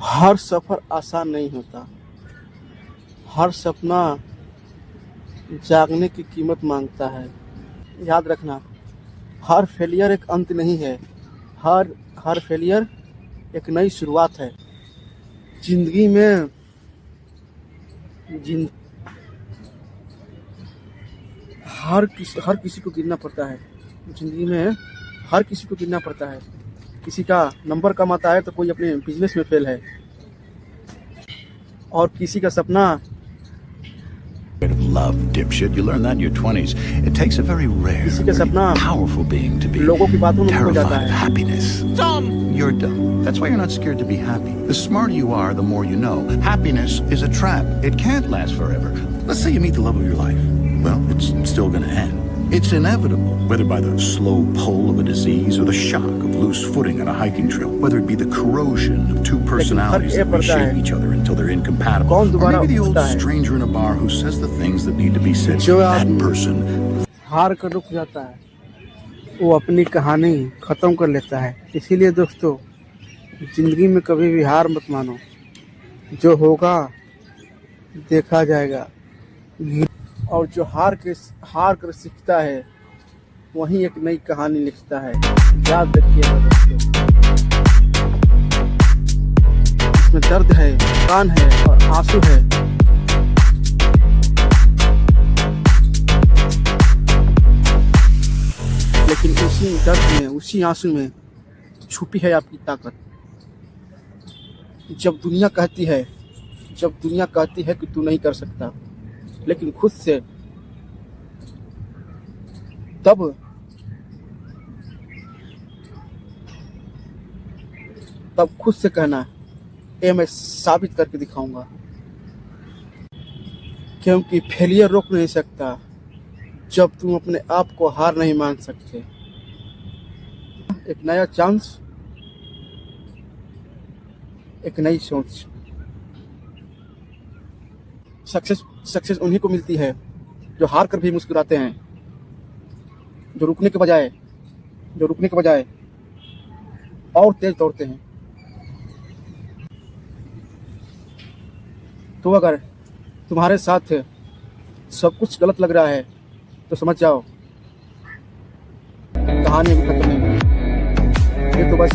हर सफ़र आसान नहीं होता। हर सपना जागने की कीमत मांगता है। याद रखना, हर फेलियर एक अंत नहीं है। हर हर फेलियर एक नई शुरुआत है। ज़िंदगी में जिन हर किसी को गिरना पड़ता है। ज़िंदगी में हर किसी को गिरना पड़ता है। किसी का नंबर कम आता है तो कोई अपने बिजनेस में फेल है, और किसी का सपना of love, dipshit. You learn that in your 20s. It takes a very rare, किसी का very सपना powerful being to be लोगों की बातों में खो जाता terrified of है। happiness. Dumb. You're dumb. That's why you're not scared to be happy. The smarter you are, the more you know. Happiness is a trap. It can't last forever. Let's say you meet the love of your life. Well, it's still going to end. It's inevitable, whether by the slow pull of a disease or the shock of loose footing on a hiking trail, whether it be the corrosion of two personalities that reshape each other until they're incompatible, or maybe the old stranger in a bar who says the things that need to be said. That person हार कर रुक जाता है, वो अपनी कहानी ख़त्म कर लेता है। इसीलिए दोस्तों, ज़िंदगी में कभी भी हार मत मानो। जो होगा देखा जाएगा, और जो हार कर सीखता है वही एक नई कहानी लिखता है। याद रखिएगा दोस्तों, इसमें दर्द है, कान है और आंसू है। लेकिन उसी दर्द में, उसी आंसू में छुपी है आपकी ताकत। जब दुनिया कहती है कि तू नहीं कर सकता, लेकिन खुद से तब खुद से कहना, ये मैं साबित करके दिखाऊंगा। क्योंकि फेलियर रोक नहीं सकता जब तुम अपने आप को हार नहीं मान सकते। एक नया चांस, एक नई सोच। सक्सेस उन्हीं को मिलती है जो हार कर भी मुस्कुराते हैं, जो रुकने के बजाय और तेज दौड़ते हैं। तो अगर तुम्हारे साथ सब कुछ गलत लग रहा है तो समझ जाओ, कहानी अभी खत्म नहीं हुई। ये तो बस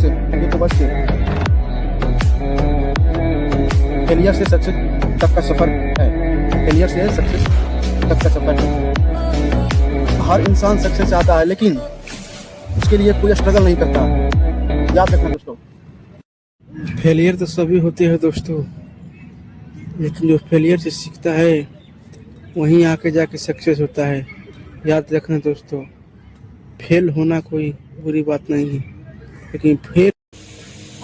फेलियर से सक्सेस तक का सफर है। हर इंसान सक्सेस चाहता है, लेकिन उसके लिए कोई स्ट्रगल नहीं करता। याद रखना दोस्तों, फेलियर तो सभी होते हैं दोस्तों, लेकिन जो फेलियर से सीखता है वहीं आके जाके सक्सेस होता है। याद रखना दोस्तों, फेल होना कोई बुरी बात नहीं है, लेकिन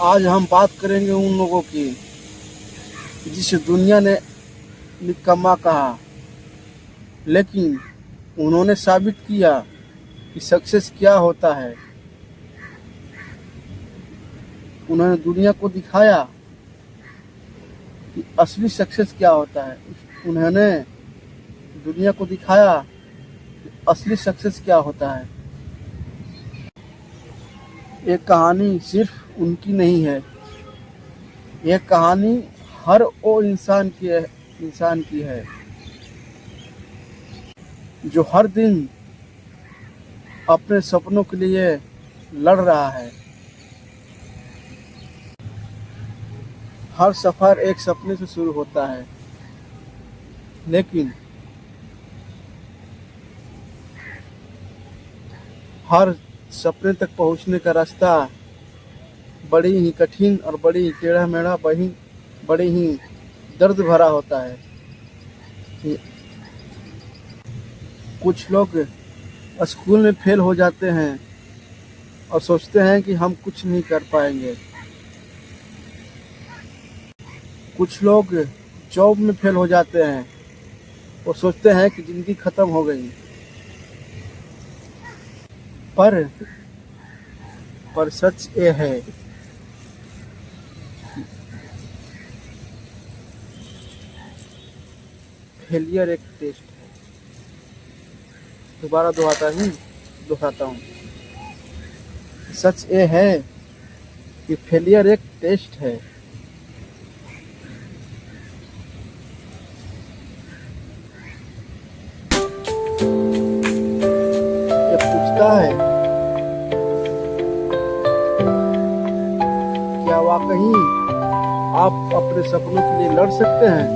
आज हम बात करेंगे उन लोगों की जिसे दुनिया ने निकम्मा कहा, लेकिन उन्होंने साबित किया कि सक्सेस क्या होता है। उन्होंने दुनिया को दिखाया कि असली सक्सेस क्या होता है। उन्होंने दुनिया को दिखाया कि असली सक्सेस क्या होता है। ये कहानी सिर्फ उनकी नहीं है, ये कहानी हर वो इंसान की है जो हर दिन अपने सपनों के लिए लड़ रहा है। हर सफर एक सपने से शुरू होता है, लेकिन हर सपने तक पहुंचने का रास्ता बड़ी ही कठिन और बड़ी ही टेढ़ा मेढ़ा, बड़ी ही दर्द भरा होता है। कुछ लोग स्कूल में फेल हो जाते हैं और सोचते हैं कि हम कुछ नहीं कर पाएंगे। कुछ लोग जॉब में फेल हो जाते हैं और सोचते हैं कि ज़िंदगी ख़त्म हो गई। पर सच ये है कि फेलियर एक टेस्ट है। दोबारा दोहराता हूँ, सच ये है कि फेलियर एक टेस्ट है। कहीं आप अपने सपनों के लिए लड़ सकते हैं?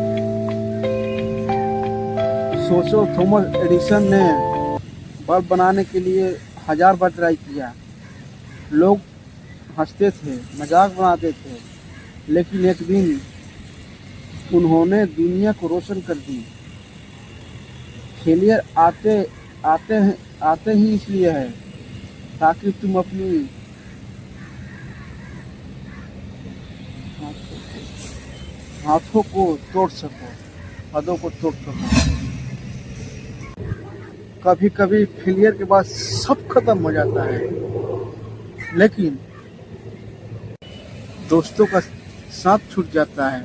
सोचो, थॉमस एडिसन ने बल्ब बनाने के लिए 1000 बार ट्राई किया। लोग हंसते थे, मजाक बनाते थे, लेकिन एक दिन उन्होंने दुनिया को रोशन कर दी। फेलियर आते ही इसलिए है ताकि तुम अपनी हाथों को तोड़ सको, हदों को तोड़ सको। कभी कभी फेलियर के बाद सब खत्म हो जाता है, लेकिन दोस्तों का साथ छूट जाता है।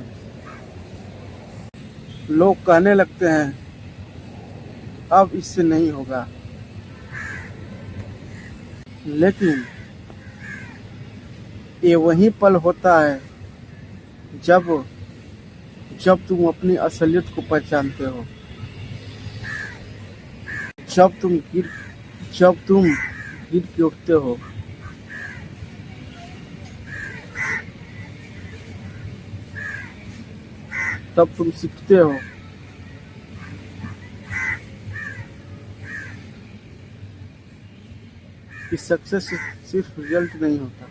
लोग कहने लगते हैं अब इससे नहीं होगा, लेकिन ये वही पल होता है जब तुम अपनी असलियत को पहचानते हो, जब तुम गिर के उठते हो। तब तुम सीखते हो कि सक्सेस सिर्फ रिजल्ट नहीं होता,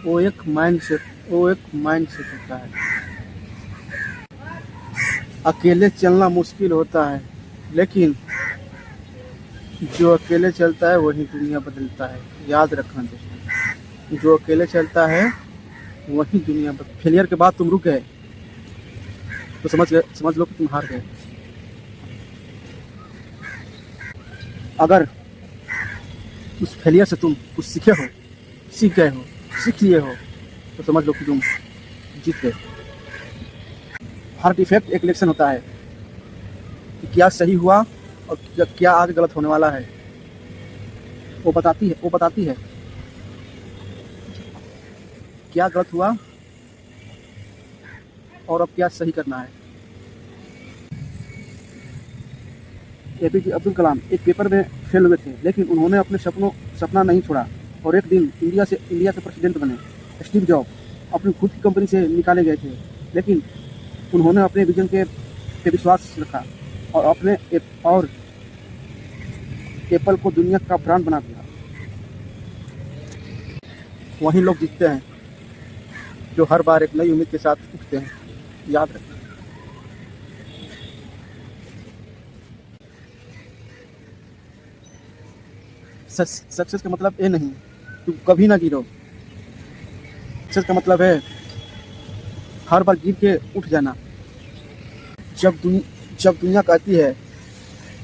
वो एक माइंडसेट होता है। अकेले चलना मुश्किल होता है, लेकिन जो अकेले चलता है वही दुनिया बदलता है। याद रखना दोस्तों, जो अकेले चलता है वही दुनिया बदल। फेलियर के बाद तुम रुक गए तो समझ लो कि तुम हार गए। अगर उस फेलियर से तुम कुछ सीख लिए हो तो समझ लो कि तुम जीत गए। हर डिफेक्ट एक लेक्शन होता है कि क्या सही हुआ और क्या आज गलत होने वाला है। वो बताती है क्या गलत हुआ और अब क्या सही करना है। एपीजे अब्दुल कलाम एक पेपर में फेल हुए थे, लेकिन उन्होंने अपने सपना नहीं छोड़ा और एक दिन इंडिया के प्रेसिडेंट बने। स्टीव जॉब अपनी खुद की कंपनी से निकाले गए थे, लेकिन उन्होंने अपने विजन पे विश्वास रखा और एप्पल को दुनिया का ब्रांड बना दिया। वही लोग जीतते हैं जो हर बार एक नई उम्मीद के साथ उठते हैं। याद रखना। सक्सेस का मतलब ये नहीं तुम कभी ना गिरो। सक्सेस का मतलब है हर बार गिर के उठ जाना। जब दुनिया कहती है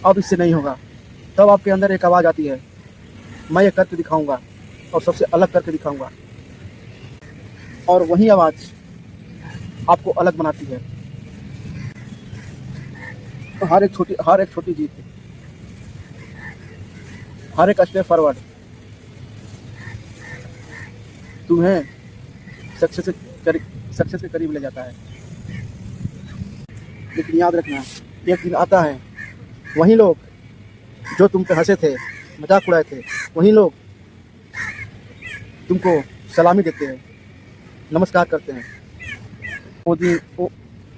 अब इससे नहीं होगा, तब आपके अंदर एक आवाज़ आती है, मैं ये करके दिखाऊंगा और सबसे अलग करके दिखाऊंगा। और वही आवाज़ आपको अलग बनाती है। हर एक छोटी जीत, हर एक स्टेप फॉरवर्ड तुम्हें सक्सेस के करीब ले जाता है। लेकिन याद रखना, एक दिन आता है वही लोग जो तुम पे हंसे थे, मजाक उड़ाए थे, वही लोग तुमको सलामी देते हैं, नमस्कार करते हैं।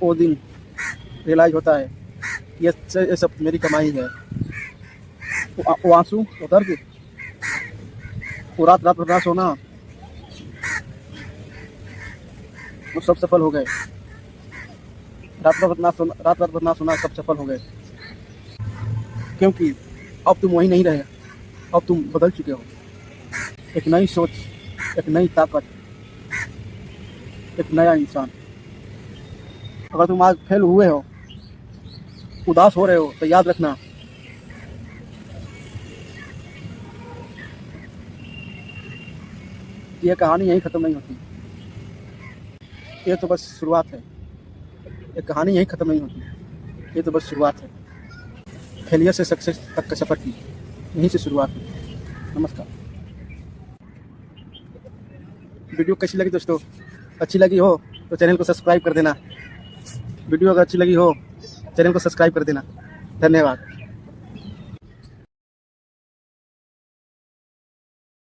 वो दिन रियलाइज होता है ये सब मेरी कमाई है। वो आंसू, वो दर्द, वो रात भर ना सोना, वो सब सफल हो गए। रात भर ना सोना सब सफल हो गए, क्योंकि अब तुम वही नहीं रहे, अब तुम बदल चुके हो। एक नई सोच, एक नई ताकत, एक नया इंसान। अगर तुम आज फेल हुए हो, उदास हो रहे हो, तो याद रखना ये कहानी यहीं ख़त्म नहीं होती। ये तो बस शुरुआत है। ये कहानी यहीं ख़त्म नहीं होती, ये तो बस शुरुआत है। फेलियर से सक्सेस तक का सफ़र की यहीं से शुरुआत है। नमस्कार। वीडियो कैसी लगी दोस्तों? अच्छी लगी हो तो चैनल को सब्सक्राइब कर देना। वीडियो अगर अच्छी लगी हो चैनल को सब्सक्राइब कर देना। धन्यवाद।